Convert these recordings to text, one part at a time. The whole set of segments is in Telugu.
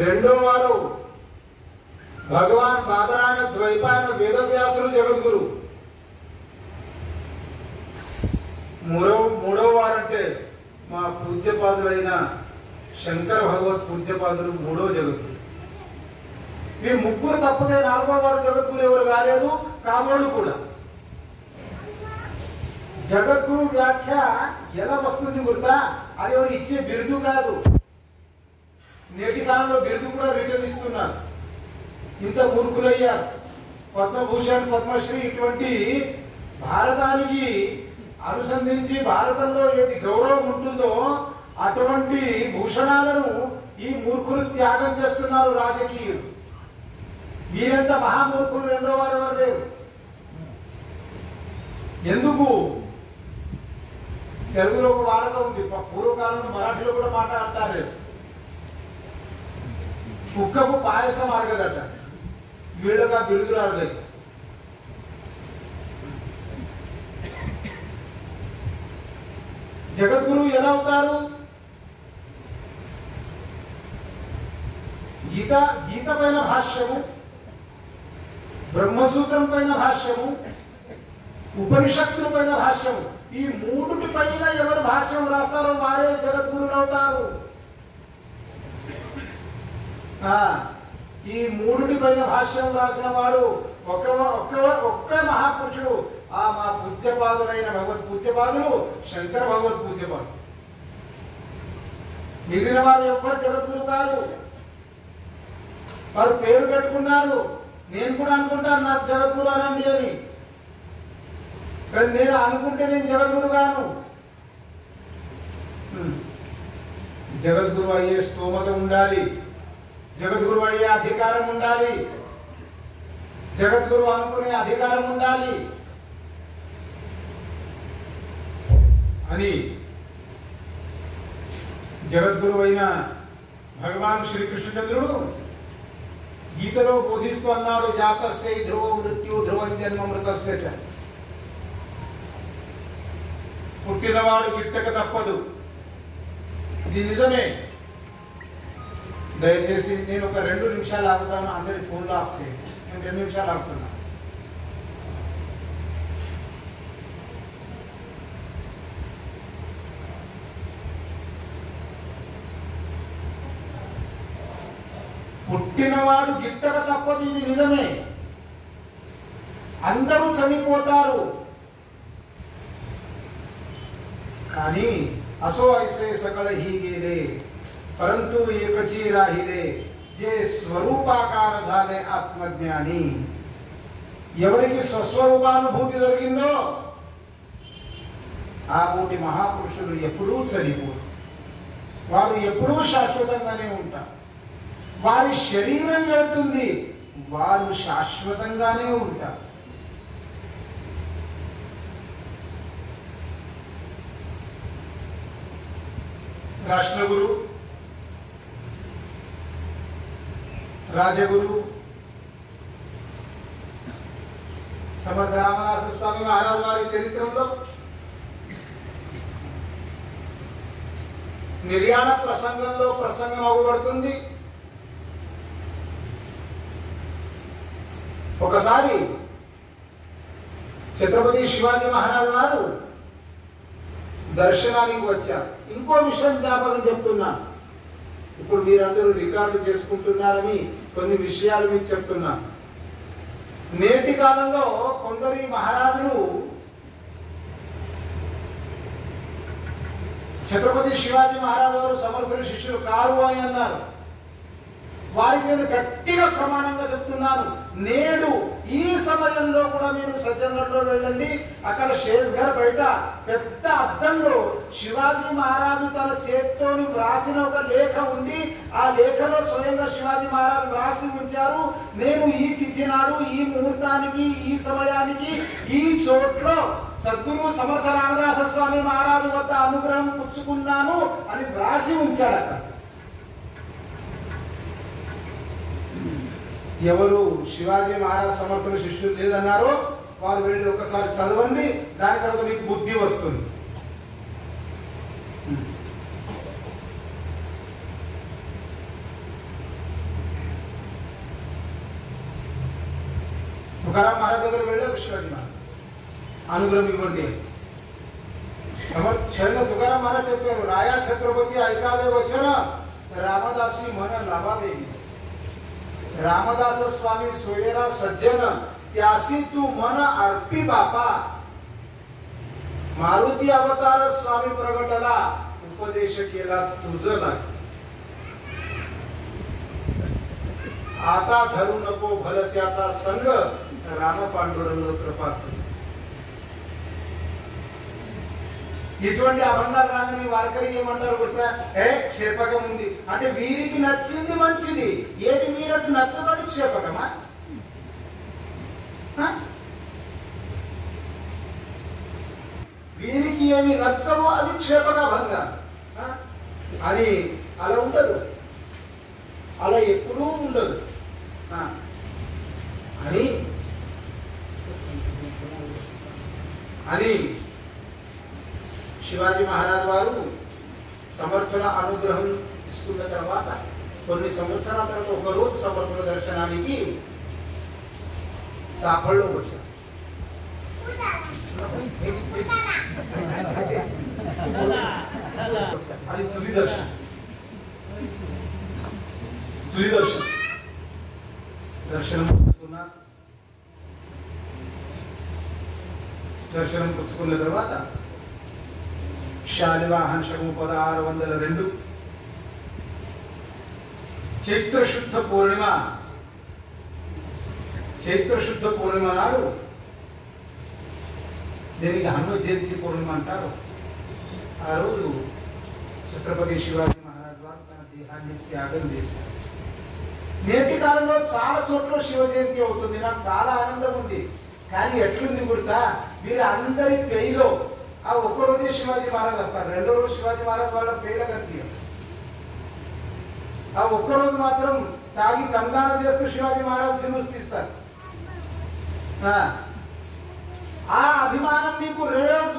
రెండో వారు భగవాన్ బాదరాయణ ద్వైపాయన వేదవ్యాసులు జగద్గురు. మూడవ వారంటే మా పూజ్యపాదులైన శంకర భగవత్ పూజ్యపాదులు మూడో జగద్గురు. ఈ ముగ్గురు తప్పితే నాలుగో వారు జగద్గురు ఎవరు కాలేదు, కామోడు కూడా. జగద్గురు వ్యాఖ్య ఎలా వస్తుంది గుర్తా? అది ఎవరు ఇచ్చే బిరుదు కాదు. నేటి కాలంలో బిరుదు కూడా రిటర్న్ ఇస్తున్నారు. ఇంత మూర్ఖులయ్యారు. పద్మభూషణ్, పద్మశ్రీ ఇటువంటి భారతానికి అనుసంధించి భారతంలో ఏది గౌరవం ఉంటుందో అటువంటి భూషణాలను ఈ మూర్ఖులు త్యాగం చేస్తున్నారు రాజకీయులు. వీరెంత మహామూర్ఖులు రెండో వారు ఎవరు లేరు. ఎందుకు? తెలుగులో ఒక వాడకం ఉంది, పూర్వకాలంలో మరాఠీలో కూడా మాట అంటారు, కుక్కకు పాయసం అరగదట, వీళ్ళగా బిరుదులు అరగదు. జగద్గురు ఎలా అవుతారు? గీత పైన భాష్యము, బ్రహ్మసూత్రం పైన భాష్యము, ఉపనిషత్తుల పైన భాష్యము, ఈ మూడుటి పైన ఎవరు భాష్యం రాస్తారో వారే జగద్గురులు అవుతారు. ఈ మూడుటి పైన భాష్యం రాసిన వాడు ఒక్క మహాపురుషుడు. మా పూజ్యపాదులైన భగవత్ పూజ్యపాదులు శంకర భగవత్ పూజ్యపాదులు. మిగిలిన వారు ఎవ్వరు జగద్గురు కాదు. వారు పేరు పెట్టుకున్నారు. నేను కూడా అనుకుంటాను నాకు జగద్గురు అనండి అని, కానీ నేను అనుకుంటే నేను జగద్గురు గాను. జగద్గురు అయ్యే స్తోమత ఉండాలి, జగద్గురు అయ్యే అధికారం ఉండాలి, జగద్గురు అనుకునే అధికారం ఉండాలి అని జగద్గురు అయిన భగవాన్ శ్రీకృష్ణచంద్రుడు గీతలో బోధిస్తూ అన్నాడు, జాతస్య ధ్రువ మృత్యు ధ్రువం జన్మ మృతస్య చ. పుట్టినవాడు గిట్టక తప్పదు. ఇది నిజమే. దయచేసి నేను ఒక 2 నిమిషాలు ఆగుతాను. అందరి ఫోన్లో ఆఫ్ చేయండి. నేను 2 నిమిషాలు ఆగుతున్నా. పుట్టినవాడు గిట్టక తప్పదు. ఇది నిజమే. అందరూ చనిపోతారు. కానీ असो ऐसे सकल ही गेले परंतु एकची राहिले जे स्वरूपाकार झाले आत्मज्ञानी. ఎవరికి స్వస్వరూపానుభూతి జరిగిందో ఆ కోటి మహాపురుషులు ఎప్పుడూ చనిపోరు. వారు ఎప్పుడూ శాశ్వతంగానే ఉంటారు. వారి శరీరం వెళ్తుంది, వారు శాశ్వతంగానే ఉంటారు. రాష్ట్రగురు, రాజగురు సమర్థ రామదాస స్వామి మహారాజ్ వారి చరిత్రలో నిర్యాణ ప్రసంగంలో ప్రసంగం అవ్వబడుతుంది. ఒకసారి ఛత్రపతి శివాజీ మహారాజ్ వారు దర్శనానికి వచ్చారు. ఇంకో విషయం జ్ఞాపకం చెప్తున్నాను. ఇప్పుడు మీరందరూ రికార్డు చేసుకుంటున్నారని కొన్ని విషయాలు మీకు చెప్తున్నాను. నేటి కాలంలో కొందరి మహారాజులు ఛత్రపతి శివాజీ మహారాజు వారు సమర్థుల శిష్యులు కారు అని అన్నారు. వారికి నేను గట్టిగా ప్రమాణంగా చెప్తున్నాను, నేడు ఈ సమయంలో కూడా మీరు సజ్జనగఢ్లో వెళ్ళండి. అక్కడ షేజ్ఘర్ బయట పెద్ద అద్దంలో శివాజీ మహారాజు తన చేత్తోని వ్రాసిన ఒక లేఖ ఉంది. ఆ లేఖలో స్వయంగా శివాజీ మహారాజు వ్రాసి ఉంచారు, నేను ఈ తిథి నాడు ఈ ముహూర్తానికి ఈ సమయానికి ఈ చోట్లో సద్గురు సమర్థ రామదాస స్వామి మహారాజు వద్ద అనుగ్రహం పుచ్చుకున్నాను అని వ్రాసి ఉంచాడు. అక్కడ ఎవరు శివాజీ మహారాజ్ సమర్థుల శిష్యులు లేదన్నారో వారు వెళ్ళి ఒకసారి చదవండి, దాని తర్వాత మీకు బుద్ధి వస్తుంది. तुकाराम महाराज దగ్గర వెళ్ళారు శివాజీ మహారాజ్ అనుగ్రహం ఇవ్వండి. స్వయంగా तुकाराम महाराज చెప్పారు, రాయా ఛత్రపతి ఐకావే వచన రామదాसी मन लाभावे. रामदास स्वामी सोयरा सज्जन त्यासी तू मन अर्पी बापा. मारुती अवतार स्वामी प्रगटला उपदेश केला तुझ लाग. आता धरू नको भल त्याचा संग राम पांडुरंग कृपा. ఇటువంటి అభంగాలు రాగానే వార్కరి ఏమంటారు గుర్తా, క్షేపకం ఉంది అంటే వీరికి నచ్చింది మంచిది, ఏది వీరికి నచ్చదు అది క్షేపకమా? వీరికి ఏమి నచ్చవో అది క్షేపక భంగా అని అలా ఉండదు, అలా ఎప్పుడూ ఉండదు అని అని శివాజీ మహారాజ్ వారు సమర్థుల అనుగ్రహం తీసుకున్న తర్వాత కొన్ని సంవత్సరాల తర్వాత ఒకరోజు సమర్థుల దర్శనానికి సాఫల్లో వచ్చారు. అది తుది దర్శనం. దర్శనం పుచ్చుకున్న తర్వాత శాలివాహన శకము 1602 చైత్రశుద్ధ పూర్ణిమ నాడు, దీనికి హనుమ జయంతి పూర్ణిమ అంటారు. ఆ రోజు ఛత్రపతి శివాజీ మహారాజ్ వారు తన దేహాన్ని త్యాగం చేశారు. నేటి కాలంలో చాలా చోట్ల శివ జయంతి అవుతుంది, నాకు చాలా ఆనందం ఉంది. కానీ ఎట్లుంది గుర్తా, మీరు అందరి పేయిలో ఆ ఒక్కరోజే శివాజీ మహారాజ్ వస్తారు, రెండో రోజు శివాజీ మహారాజ్ వాళ్ళ పేర్ల కనిపించారు. ఆ ఒక్కరోజు మాత్రం తాగి తందాన చేస్తూ శివాజీ మహారాజ్ జులూస్ తీస్తారు. ఆ అభిమానం మీకు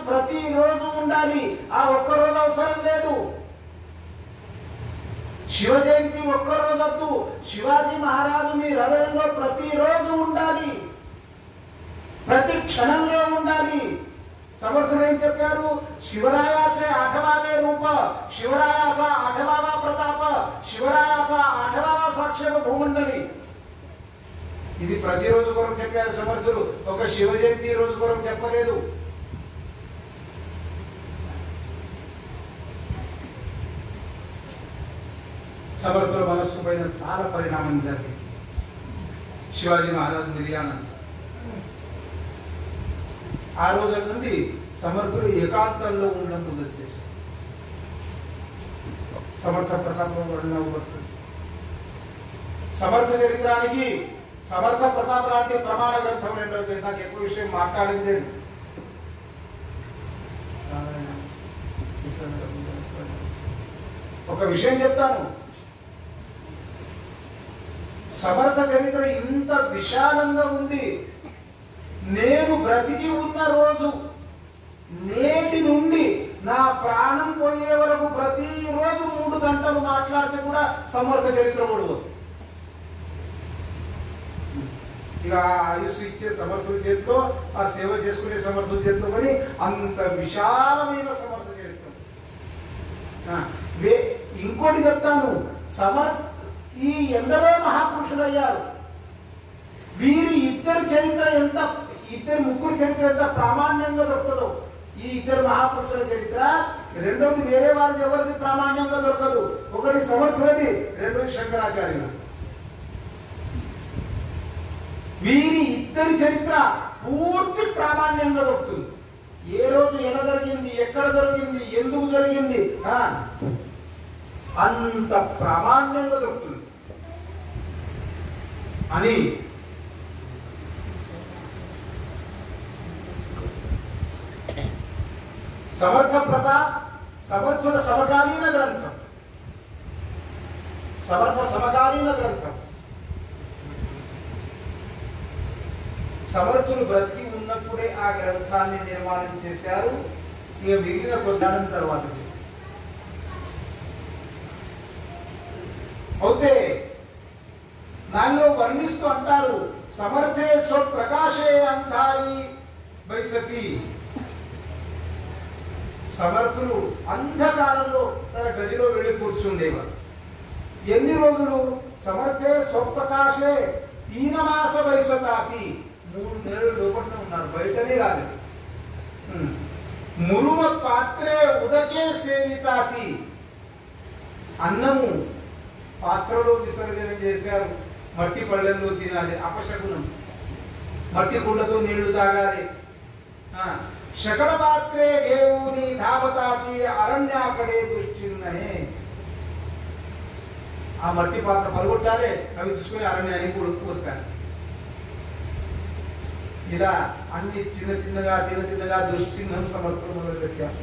ప్రతిరోజు ఉండాలి, ఆ ఒక్కరోజు అవసరం లేదు. శివ జయంతి ఒక్కరోజు వద్దు, శివాజీ మహారాజు మీ హృదయంలో ప్రతిరోజు ఉండాలి, ప్రతి క్షణంలో ఉండాలి. समर्थन ఏం చెప్పారు, शिवरायाचे 8वावे रूप, शिवरायाचा 8वावा प्रताप, शिवरायाचा 8वावा साक्षात भूमंडली. ఇది ప్రతిరోజు కొరకు చెప్పారు సమర్థులు, ఒక శివ జయంతి రోజు కొరకు చెప్పలేదు. సమర్థుల మనస్సు పైన చాలా పరిణామం జరిగింది. శివాజీ మహారాజ్ నిర్యాణం ఆ రోజు నుండి సమర్థులు ఏకాంతంలో ఉండడం మొదలు చేశారు. సమర్థ ప్రతాపం సమర్థ చరిత్రానికి సమర్థ ప్రతాప్ లాంటి ప్రమాణ గ్రంథం రెండోది. నాకు ఎక్కువ విషయం మాట్లాడింది లేదు. ఒక విషయం చెప్తాను, సమర్థ చరిత్ర ఇంత విశాలంగా ఉంది. నేను బ్రతికి ఉన్న రోజు నేటి నుండి నా ప్రాణం పోయే వరకు ప్రతిరోజు 3 గంటలు మాట్లాడితే కూడా సమర్థ చరిత్ర పడదు. ఇక ఆయుష్ ఇచ్చే సమర్థుల చేతిలో, ఆ సేవ చేసుకునే సమర్థుల చేతిలో కానీ అంత విశాలమైన సమర్థ చరిత్ర. ఇంకోటి చెప్తాను, ఈ ఎందరో మహాపురుషులు అయ్యారు. వీరి ఇద్దరు ముగ్గురు చరిత్ర ఎంత ప్రామాణ్యంగా దొరకదు. ఈ ఇద్దరు మహాపురుషుల చరిత్ర, రెండోది వేరే వారికి ఎవరికి ప్రామాణ్యంగా దొరకదు. ఒకటి సమర్థులది, రెండోది శంకరాచార్యులు. వీరి ఇద్దరి చరిత్ర పూర్తి ప్రామాణ్యంగా దొరుకుతుంది. ఏ రోజు ఎలా జరిగింది, ఎక్కడ జరిగింది, ఎందుకు జరిగింది అంత ప్రామాణ్యంగా దొరుకుతుంది అని సమర్థ ప్రతాప్ సమర్థుల సమకాలీన గ్రంథం, సమర్థ సమకాలీన గ్రంథం. సమర్థులు బ్రతికి ఉన్నప్పుడే ఆ గ్రంథాన్ని నిర్మాణం చేశారు. ఇక మిగిలిన కొద్దానం తర్వాత అయితే దానిలో వర్ణిస్తూ అంటారు, సమర్థే స్వప్రకాశే అంధారి వైసతి. సమర్థులు అంధకారంలో తన గదిలో వెళ్ళి కూర్చుండేవారు. ఎన్ని రోజులు? సమర్థే స్వప్రకాశే తీనమాస వైసతాతి, 3 నెలలు లోపల ఉన్నారు, బయటనే రాలేదు. మురుమ పాత్రే ఉదకే సేవితాతి, అన్నము పాత్రలో విసర్జన చేశారు, మట్టి పళ్ళెంలో తినాలి, అపశకునం. మట్టి కుండతో నీళ్లు తాగాలి. శకల పాత్రే గేవుని ధావతాతి అరణ్యాకడే దృష్టిన్నాయి. ఆ మట్టి పాత్ర పలుగొట్టాలి, అవి తీసుకుని అరణ్యానికి కొడుకుపోతారు. ఇలా అన్ని చిన్న చిన్నగా దుశ్చిహ్నం సమర్థులు మొదలు పెట్టారు.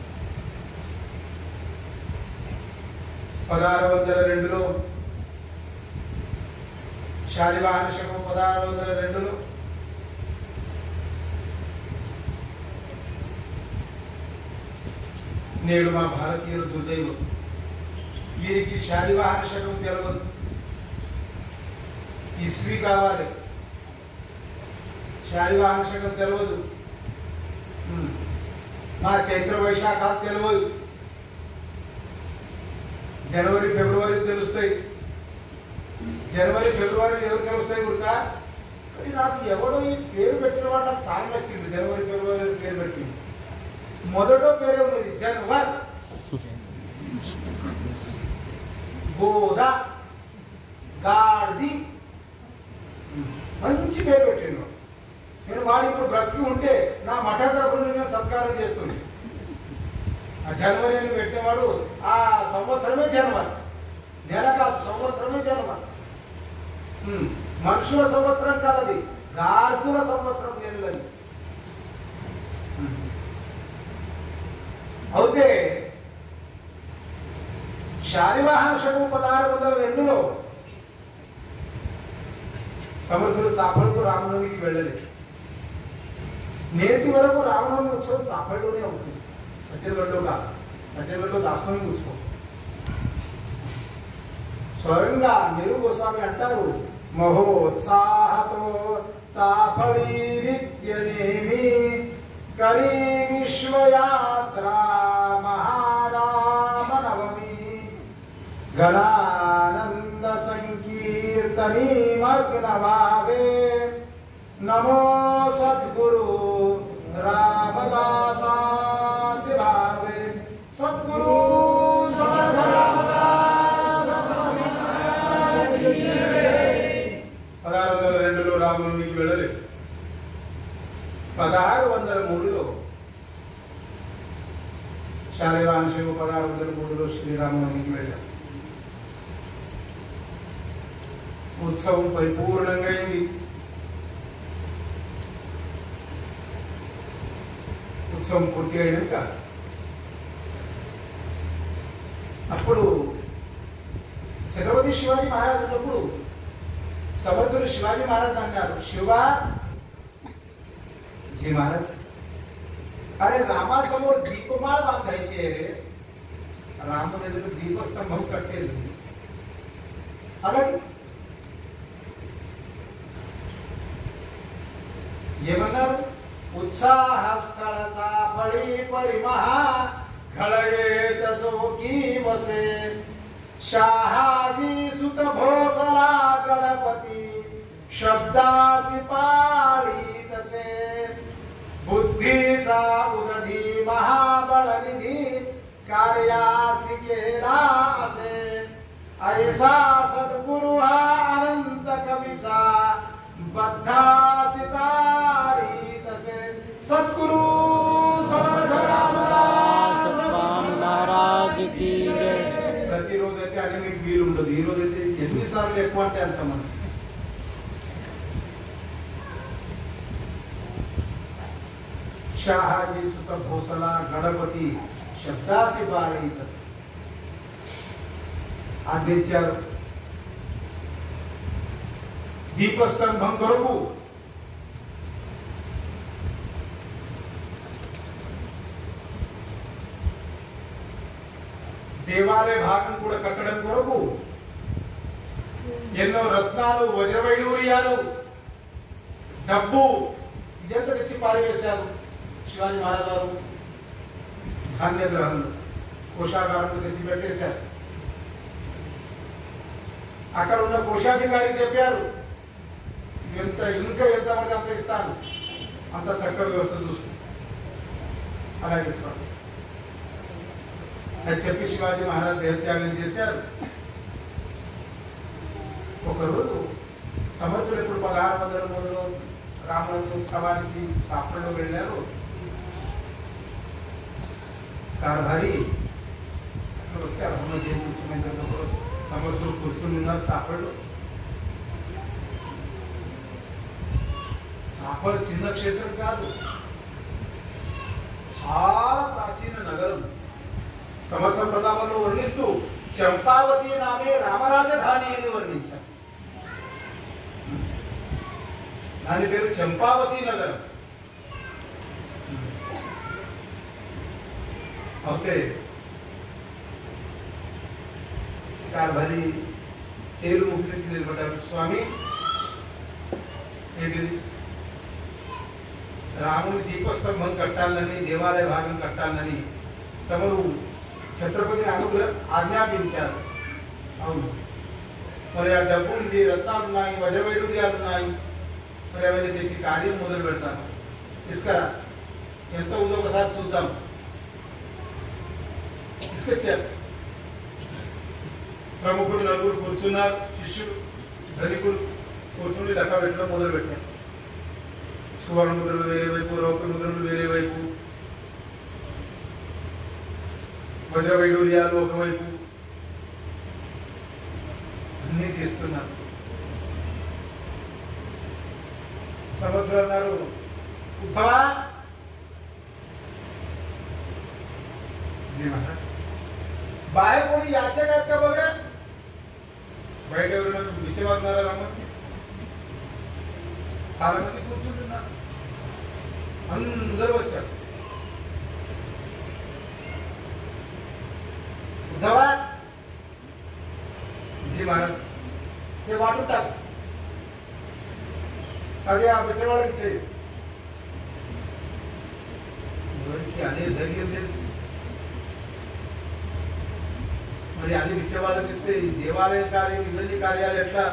1602లో శాలివాహన శకం 1602లో నేడు మా భారతీయుల దుర్దైవం. వీరికి శాలివాహన శకం తెలవదు, ఇస్వి కావాలి. శాలివాహన శకం తెలవదు, మా చైత్ర వైశాఖాలు తెలవదు. జనవరి ఫిబ్రవరి తెలుస్తాయి. జనవరి ఫిబ్రవరి ఎవరు తెలుస్తాయి గుర్తా? నాకు ఎవడో ఈ పేరు పెట్టిన వాడు నాకు చాలా నచ్చింది. జనవరి ఫిబ్రవరి పేరు పెట్టింది. మొదటో పేరే ఉన్నది జనవర్, గోదా, గార్ది, మంచి పేరు పెట్టిండు. నేను వాడు ఇప్పుడు బ్రతికి ఉంటే నా మఠ తరపున నేను సత్కారం చేస్తుంది. ఆ జనవరి అని పెట్టినవాడు ఆ సంవత్సరమే జనవరి, నెల కాదు, సంవత్సరమే జనవరి. మనుషుల సంవత్సరం కాదు, అది గార్దుల సంవత్సరం నెలలు. అయితే శాలివాహన శకం 1602లో సమర్థులు చాపలకు రామనవమికి వెళ్ళలేదు. నేటి వరకు రామనవమి ఉత్సవం చాపల్లోనే అవుతుంది, సత్యవరిలో కాదు. సత్యవరిలో దాసనవమి ఉత్సవం. స్వయంగా నిరు గోస్వామి అంటారు, మహోత్సాహతో చాపళీ నిత్యనేమి కరీ విశ్వయాత్రా మహారామ నవమి గణానంద సంకీర్తనీ మగ్న భావే నమో సద్గురు రామదాసా శివావే. సద్గురు సమర్థ రామదాస 1602లో రామనవమికి వెళ్ళలేదు. 1603లో శాలివాహన శకం 1603లో శ్రీరామనవమికి వెళ్ళారు. ఉత్సవం పరిపూర్ణంగా అయింది. ఉత్సవం పూర్తి అయినాక అప్పుడు ఛత్రపతి శివాజీ మహారాజ్ ఉన్నప్పుడు సమర్థులు శివాజీ మహారాజ్ అన్నారు, శివా जी महाराज, अरे रामासमोर दीपमाळ बांधायची आहे रे. रामने जर दीपस्तंभ कटले అలాగే ఏమన్నారు? उत्साह स्थळाचा बळी परिमहा घळयेत जोकी वसे शहाजी सुत भोसला गणपती शब्दासी पाळी तसे बुद्धीचा उदधी महाबळ निधी कार्यासी केला असे ऐसा सद्गुरु हा अनंत कवीचा बद्धासी तारी तसे. सद्गुरु समर्थ रामदास स्वामी महाराज की जय. ప్రతిరోజు అయితే అని మీకు వీలు ఉండదు. ఈ రోజు అయితే ఎన్నిసార్లు ఎక్కువ అంటే అంత మనసు. शहाजी सुत भोसला गणपति शब्दासी बाळी तसे ఆదేశారు. దీపస్తంభం కొరకు దేవాలయ భాగం కూడా కట్టడం కొరకు ఎన్నో రత్నాలు వజ్రవైడూర్యాలు డబ్బు ఇదంతా తెచ్చి పారివేశారు శివాజీ మహారాజ్ గారు. ధాన్యగ్రహంలో కోశాగారంలో తెచ్చి పెట్టేశారు. అక్కడ ఉన్న కోశాధికారికి చెప్పారు, ఇంకా ఎంతవరకు అంత ఇస్తాను, అంత చక్కగా వ్యవస్థ చూసు అలాగే ఇస్తాను అని చెప్పి శివాజీ మహారాజ్ దేహత్యాగం చేశారు. ఒకరోజు సంవత్సరం ఇప్పుడు 1603లో రామనవమి ఉత్సవానికి సాపల్లో వెళ్ళారు. కార్భారి అక్కడ వచ్చారు. హనుమ జయంతి ఉత్సవం సంవత్సరం కూర్చుని ఉన్నారు సాపళ్ళు. సాపల్ చిన్న క్షేత్రం కాదు, చాలా ప్రాచీన నగరం. సమర్థ ప్రతాపంలో వర్ణిస్తూ చంపావతి నామే రామరాజధాని అని వర్ణించారు. దాని పేరు చంపావతి నగరం. ఓకే, కార్భారి చేరు ముఖ్రించి నిలబడ్డారు. స్వామి, ఏంటిది? రాముని దీపస్తంభం కట్టాలని, దేవాలయ భాగం కట్టాలని తమరు ఛత్రపతి ఆజ్ఞాపించారు. అవును, మరి ఆ డబ్బు ఉంది, రత్నాలు ఉన్నాయి, వజ్రవైడూర్యాలు ఉన్నాయి, మరి అవన్నీ తెచ్చి కార్యం మొదలు పెడతాను. తీసుకురా, ఎంత ఉందో ఒకసారి చూద్దాం. తీసుకొచ్చారు. ప్రముఖుడు నలుగురు కూర్చున్నారు. శిష్యుడు ధనికులు కూర్చుని లెక్క పెట్టడం మొదలు పెట్టారు. సువర్ణ ముద్రలు వేరే వైపు, రౌప్య ముద్రలు వేరే వైపు, వజ్రవైడూర్యాలు ఒకవైపు, అన్నీ తీస్తున్నారు. సంవత్సరం అన్నారు, ఉద్ధవా जी महाराज बाहेर कोणी याचक आहेत का बघा. బయట ఎవరైనా విచ్చేవారున్నారా రమ్మని? చాలా మంది కూర్చుంటున్నారు. అందరూ వచ్చారు. ఉద్ధవా జీ మహారాజ్ ये वाटून टाक, అది ఆ విచ్చేవాళ్ళకి చేయి. ఎవరికి అనే ధైర్యం లేదు. మరి అది ఇచ్చేవాళ్ళకి ఇస్తే ఈ దేవాలయం కార్యం, ఇవన్నీ కార్యాలు ఎట్లా?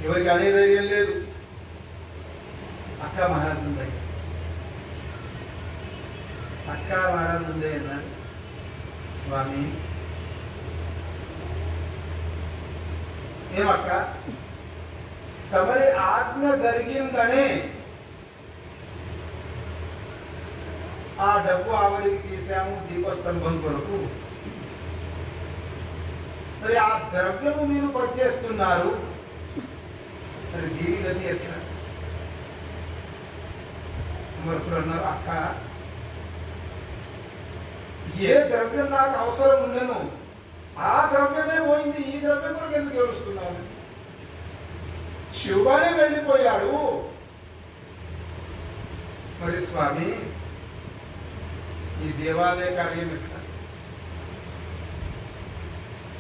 ఎవరికి అనే ధైర్యం లేదు. అక్క మహారాజ్ ఉంది, అక్క మహారాజ్ ఉంది అన్నాడు. స్వామి, ఏమక్క, తమరి ఆజ్ఞ జరిగిందనే ఆ డబ్బు ఆవలికి తీసాము దీపస్తంభం కొరకు. మరి ఆ ద్రవ్యము మీరు పనిచేస్తున్నారు, మరి దీని గతి ఎట్లా? సమర్థులు అన్నారు, అక్క, ఏ ద్రవ్యం నాకు అవసరం ఉండేను ఆ ద్రవ్యమే పోయింది, ఈ ద్రవ్యం కొరకు ఎందుకు ఏడుస్తున్నాను? శివుడే వెళ్ళిపోయాడు. మరి స్వామి, ఈ దేవాలయ కార్యం ఎట్లా?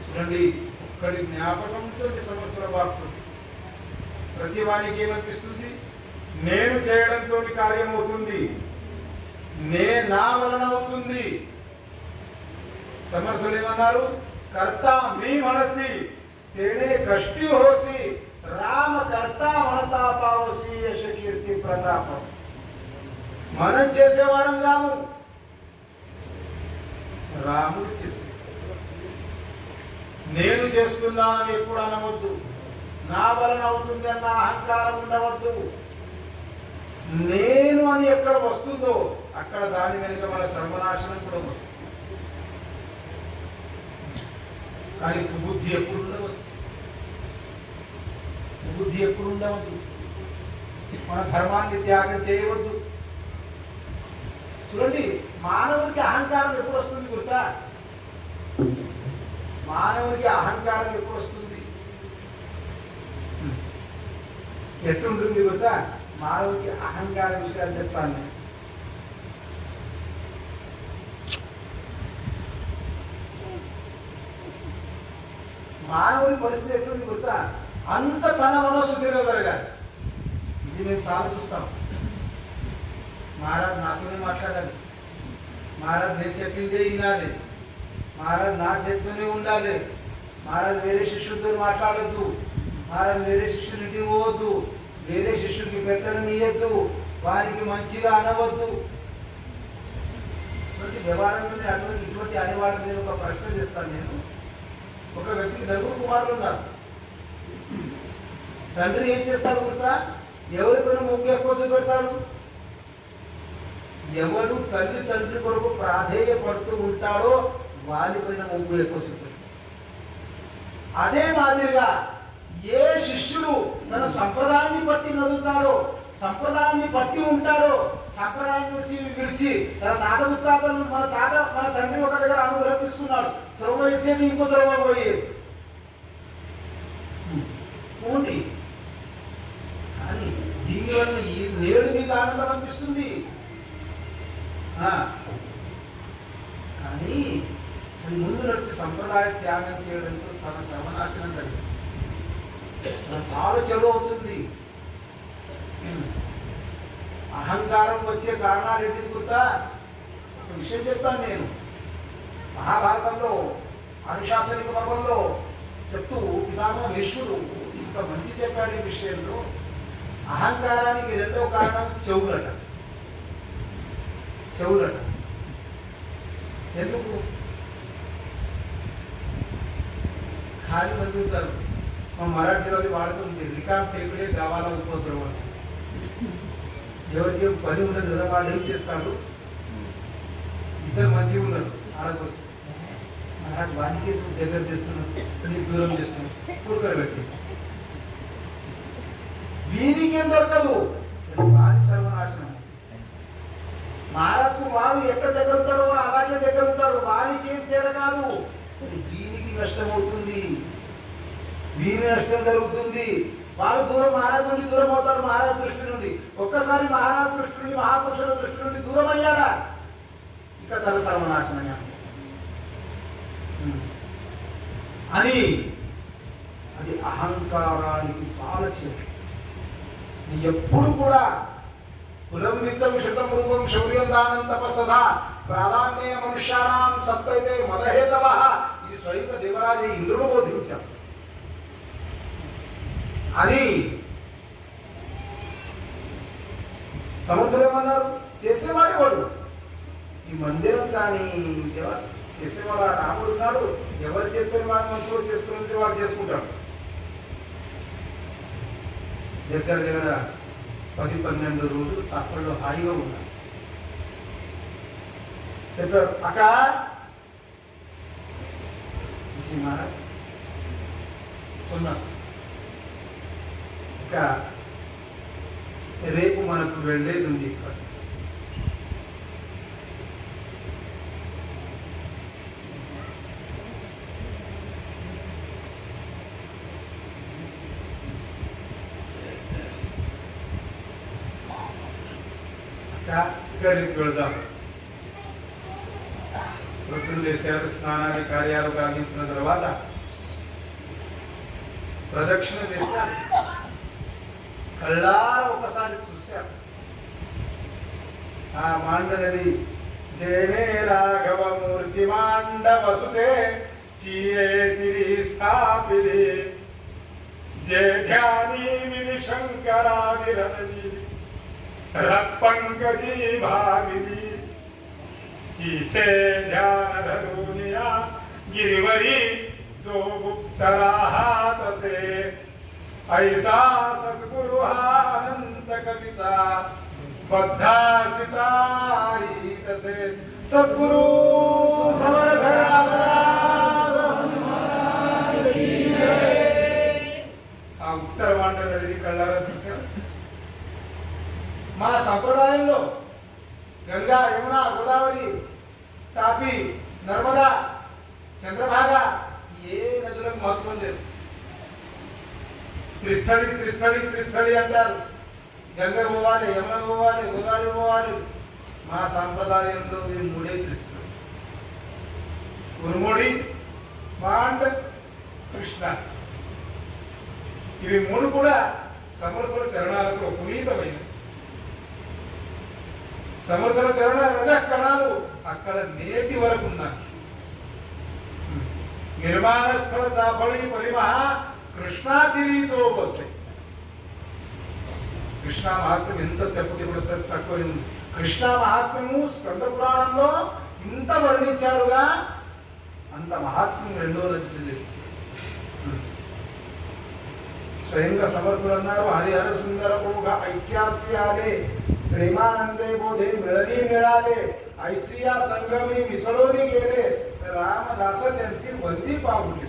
చూడండి, ఒక్కడి జ్ఞాపకం ఉంటుంది. సమర్థుల వాక్కు ప్రతి వానికి ఏమనిపిస్తుంది? నేను చేయడంతో కార్యం అవుతుంది, నా వలన అవుతుంది. సమర్థులు ఏమన్నారు? కర్త మీ మనసి తేనే కష్టి హోసి, రామ కర్త మనతా పావసి, యశ కీర్తి ప్రతాపం. మనం చేసేవారం కాము, రాముడు చేసే. నేను చేస్తున్నానని ఎప్పుడు అనవద్దు. నా వలన అవుతుంది అన్న అహంకారం ఉండవద్దు. నేను అని ఎక్కడ వస్తుందో అక్కడ దాని వెనుక మన సర్వనాశనం కూడా వస్తుంది. కానీ బుద్ధి ఎప్పుడు ఉండవద్దు, బుద్ధి ఎప్పుడు ఉండవద్దు. మన ధర్మాన్ని త్యాగం చేయవద్దు. చూడండి, మానవుడికి అహంకారం ఎప్పుడు వస్తుంది గుర్తా? మానవుడికి అహంకారం ఎప్పుడు వస్తుంది? ఎట్లుంటుంది గుర్తా? మానవుడికి అహంకార విషయాలు చెప్తాను. మానవుని పరిస్థితి ఎట్లుంది గుర్తా? అంత తన మనస్సు తిరగలగాలి. ఇది మేము చాలా చూస్తాం. మహారాజ్ నాతోనే మాట్లాడాలి, మహారాజ్ నేను చెప్పిందే వినాలి, మహారాజ్ నా చేతితోనే ఉండాలి, మహారాజ్ వేరే శిష్యులతో మాట్లాడొద్దు, మహారాజ్ వేరే శిష్యులు ఇంటికి పోవద్దు, వేరే శిష్యుడికి పెద్దలను ఇయ్యొద్దు, వారికి మంచిగా అనవద్దు. వ్యవహారంలోనే అటువంటి ఇటువంటి అనేవాళ్ళకి నేను ఒక ప్రశ్న చేస్తాను. నేను ఒక వ్యక్తికి 4 కుమారులు ఉన్నారు. తండ్రి ఏం చేస్తాడు గుర్తా? ఎవరిపైన మొగ్గు ఎక్కువ చూపెడతాడు? ఎవరు తండ్రి కొరకు ప్రాధేయపడుతూ ఉంటాడో వారిపైన మొగ్గు ఎక్కువ చూపెడతాడు. అదే మాదిరిగా ఏ శిష్యుడు తన సంప్రదాయాన్ని బట్టి నడుస్తాడో, సంప్రదాయాన్ని బట్టి ఉంటాడో, సంప్రదాయాన్ని విడిచి తన తాత ముత్తాతలు మన తండ్రి ఒక దగ్గర అనుగ్రహం తీసుకున్నాడు, త్రోవ ఇచ్చేది ఇంకో త్రోవ పోయేది పోండి. కానీ దీనివల్ల ఈ నేడు మీకు ఆనందం అనిపిస్తుంది, కానీ అది ముందు నడిచి సంప్రదాయ త్యాగం చేయడంతో తన సర్వనాశనం జరిగింది. చాలా చెడు అవుతుంది. అహంకారం వచ్చే కారణాలు ఏంటి గుర్తా? ఒక విషయం చెప్తాను నేను. మహాభారతంలో అనుశాసనిక పర్వంలో చెప్తూ పితామహ భీష్ముడు ఇంత మంచి చెప్పారు ఈ విషయంలో. అహంకారానికి రెండో కారణం చెవులట. చెవులట ఎందుకు? ఖాళీ మంది ఉంటారు, మా మరాఠీలో వాడుతుంది, రికామ్ టేపులే కావాలా ఉపద్రవం. ఎవరికి పని ఉండదు కదా, వాళ్ళు ఏం చేస్తాడు? ఇద్దరు మంచిగా ఉన్నారు, ఆడకూడదు మరాఠీ వాడికి దగ్గర చేస్తున్నారు, నీకు దూరం చేస్తున్నారు, కూరగాయలు పెట్టి వీనికి ఏం దొరకదు, వారి సర్వనాశనం. మహారాష్ట్ర వారు ఎక్కడ దగ్గర ఉంటాడో అలాగే దగ్గర ఉంటారు, వారికి ఏం తేడా కాదు. వీనికి నష్టం అవుతుంది, వీరి నష్టం జరుగుతుంది. వాళ్ళు దూరం, మహారాజు నుండి దూరం అవుతారు, మహారాజు దృష్టి నుండి. ఒక్కసారి మహారాజు దృష్టి నుండి, మహాపురుషుల దృష్టి నుండి దూరం అయ్యారా ఇక తన సర్వనాశనం అని. అది అహంకారానికి చాలా చేరు. ఎప్పుడు కూడా కులం విత్తం శృతం రూపం శౌర్యం దానం తపస్సదా ప్రాధాన్య మనుష్యానాం సప్తైతే మదహేతవ. ఇది స్వయంగా దేవరాజు ఇంద్రుడు బోధించాడు. అని సమర్థులు ఏమన్నారు? చేసేవాడే వాడు. ఈ మందిరం కానీ చేసేవాడు రాముడు ఉన్నాడు, ఎవరు చేస్తే వారి మనసులో చేసుకుంటే వాళ్ళు చేసుకుంటారు. దగ్గర దగ్గర 10-12 రోజులు సఫర్లో హాయిగా ఉన్నారు. చెప్పారు, అక్క మహారాజ్ సున్నారు, ఇంకా రేపు మనకు వెళ్ళేది ఉంది. ఇక్కడ రేపు వెళ్దాం. పొద్దున్న లేసారు, స్నానాన్ని కార్యాలు కావించిన తర్వాత ప్రదక్షిణ చేశారు. కళ్ళారా ఒకసారి చూశారు ఆ మాండనది. జయనే రాఘవమూర్తి మాండ వసుతే చీయేతిరి స్థాపిరి జయ ధ్యాని విని శంకరాదిరది రక్పంకజీ భావిది चीछे ध्यान धरुनिया गिरिवरी जो गुप्तराहात से ऐसा सद्गुरु अनंत कविचा बद्धा सितारी तसे सद्गुरु समरधरा उत्तर मांडल नदी कళ్ళారా చూశారు. మా సంప్రదాయంలో గంగా, యమున, గోదావరి, తాపి, నర్మదా, చంద్రభాగ ఏ నదులకు మహత్వం లేదు. త్రిస్థళి త్రిస్థళి త్రిస్థళి అంటారు. గంగ పోవాలి, యమున పోవాలి, గోదావరి పోవాలి. మా సాంప్రదాయంలో ఈ 3 త్రిస్థళి: ఉరుముడి, మాండ్, కృష్ణ. ఇవి 3 కూడా సమర్థుల చరణాలతో పునీతమైన సమర్థుల చరణ రజ కణాలు అక్కడ నేటి వరకు ఉన్నాయి. నిర్మాణ స్థల చాపడి పరిమహ కృష్ణాతిరీతో వస్తాయి. కృష్ణ మహాత్మ్యం ఎంత చెప్పటి కూడా తక్కువ ఉంది. కృష్ణ మహాత్మ్యము స్కంద పురాణంలో ఇంత వర్ణించారుగా అంత మహాత్మ్యం రెండో నది. స్వయంగా సమర్థులు అన్నారు, హరిహర సుందర పోగా ఐక్యాస్యాలే ప్రేమానందే బోధే మిళనీ మిళాలే ఐసియా సంగమి మిసలోని గేలే రామదాస తెంచి వంది బాగుంది.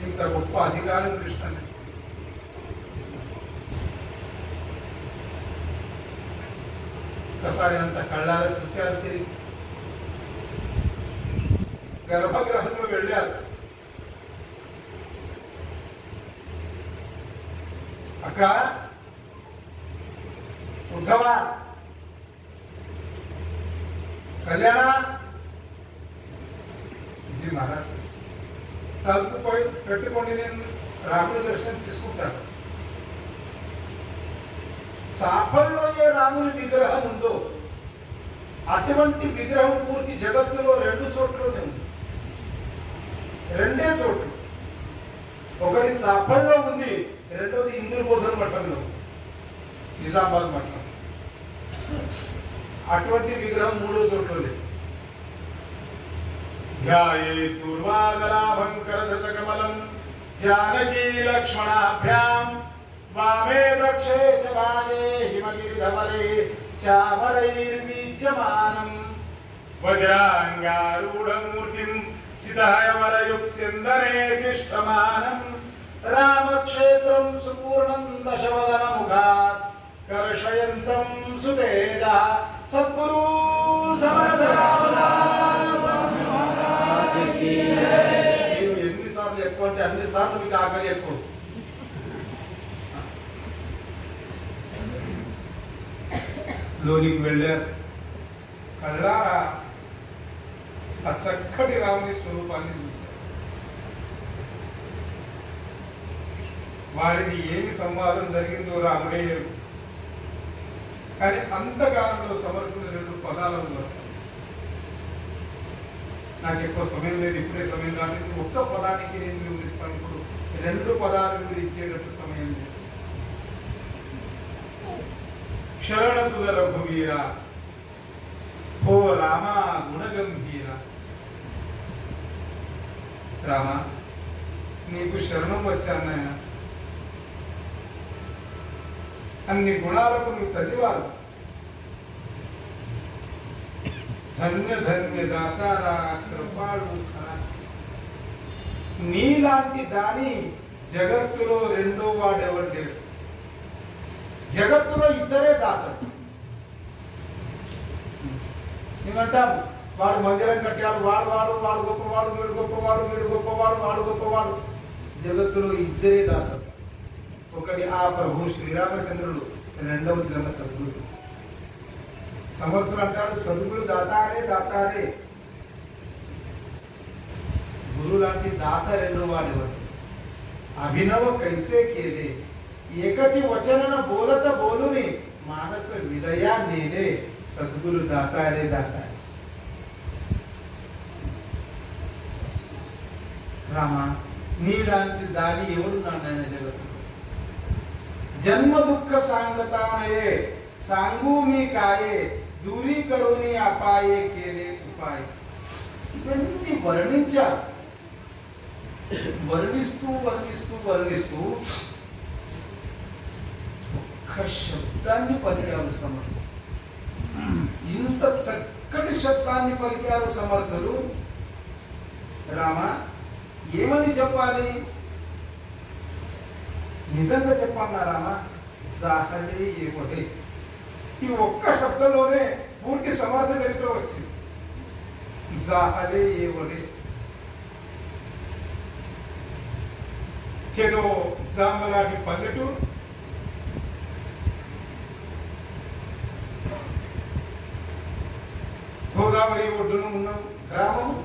ఇంత గొప్ప అధికారం కృష్ణని. ఒకసారి అంత కళ్ళారా చూశారు, తిరిగి గర్భగృహంలో వెళ్ళారు. అక్క ఉద్ధవ కళ్యాణ జీ మహారాజ్ తలుపు పోయి పెట్టుకోండి, నేను రాముడి దర్శనం తీసుకుంటాను. చాపల్లో ఏ రాముని విగ్రహం ఉందో అటువంటి విగ్రహం పూర్తి జగత్తులో 2 చోట్లనే ఉంది. 2 చోట్లు. ఒకటి చాపల్లో ఉంది, రెండోది ఇంద్రబోధన మఠంలో, నిజామాబాద్ మఠం. అటువంటి విగ్రహం 3వ చోట్ల లేదు. ధ్యాయే దుర్వాగలాభంకరధృతకమలం జానకీ లక్ష్మణాభ్యాం వామే దక్షే చ భాగే హిమగిరిధవలే చామరైర్విద్యమానం వజ్రాంగారూఢమూర్తిం సితహయవరయుక్స్యందనే తిష్టమానం రామక్షేత్రం సుపూర్ణం దశవదనముఖాత్ కర్షయంతం సుతేజ సద్గురు సమర్థ మీరు ఎన్నిసార్లు ఎక్కువ అంటే అన్నిసార్లు మీకు ఆకలి ఎక్కువ. లోనికి వెళ్ళారు. కళ్ళారా ఆ చక్కటి రాముని స్వరూపాన్ని చూశారు. వారికి ఏమి సంవాదం జరిగిందో రాముడే. కానీ అంతకాలంలో సమర్థులు 2 పదాలలో, నాకు ఎక్కువ సమయం లేదు, ఇప్పుడే సమయం రాలేదు, ఒక్క పదానికి నేను వివరిస్తాను. ఇప్పుడు 2 పదాలు వివరించేటట్టు సమయం లేదు. శరణతుల రఘువీర హో రామ గుణగంభీర. రామ నీకు శరణం వచ్చాను నాయన. అన్ని గుణాలకు నువ్వు తల్లివారు. ధన్య ధన్య దాతారా కృపాళు. నీలాంటి దాని జగత్తులో 2వ వాడెవరు లేరు. జగత్తులో 2 దాతలు. ఏమంటారు, వాడు మందిరం కట్టారు, వాడు గొప్పవాడు, వీడు గొప్పవాడు, వీడు గొప్పవాడు, వాడు గొప్పవాడు. జగత్తులో 2 దాతలు. ఒకటి ఆ ప్రభు శ్రీరామచంద్రుడు, రెండవది ధర్మ సద్గురు. సమర్థులు అంటారు సద్గురు దాతారే దాతారే. గురు లాంటి దాత 2వ వాడెవరు. అభినవ కైసే కేలే ఏకచి వచనన బోలత బోలుని మానస విలయా నేనే సద్గురు దాతారే దాతారే. రామ నీలాంటి దాని ఎవరున్నాడు ఆయన జగత్తు. జన్మ దుఃఖ సాంగతానయే సాంగు మీ కాయే దూరీ కరుని అపాయే కేలే ఉపాయ. ఇవన్నీ వర్ణించారు. వర్ణిస్తూ వర్ణిస్తూ వర్ణిస్తూ ఒక్క శబ్దాన్ని పలికారు సమర్థులు. ఇంత చక్కటి శబ్దాన్ని పలికారు సమర్థులు. రామ ఏమని చెప్పాలి? నిజంగా చెప్పన్నా రామ జాహలే ఏమోడే. ఈ ఒక్క శబ్దంలోనే పూర్తి సమర్థ చరిత్ర వచ్చింది. జాహలే ఏమోడే. ఏదో జామలాంటి పల్లెటూరు, గోదావరి ఒడ్డున ఉన్న గ్రామము,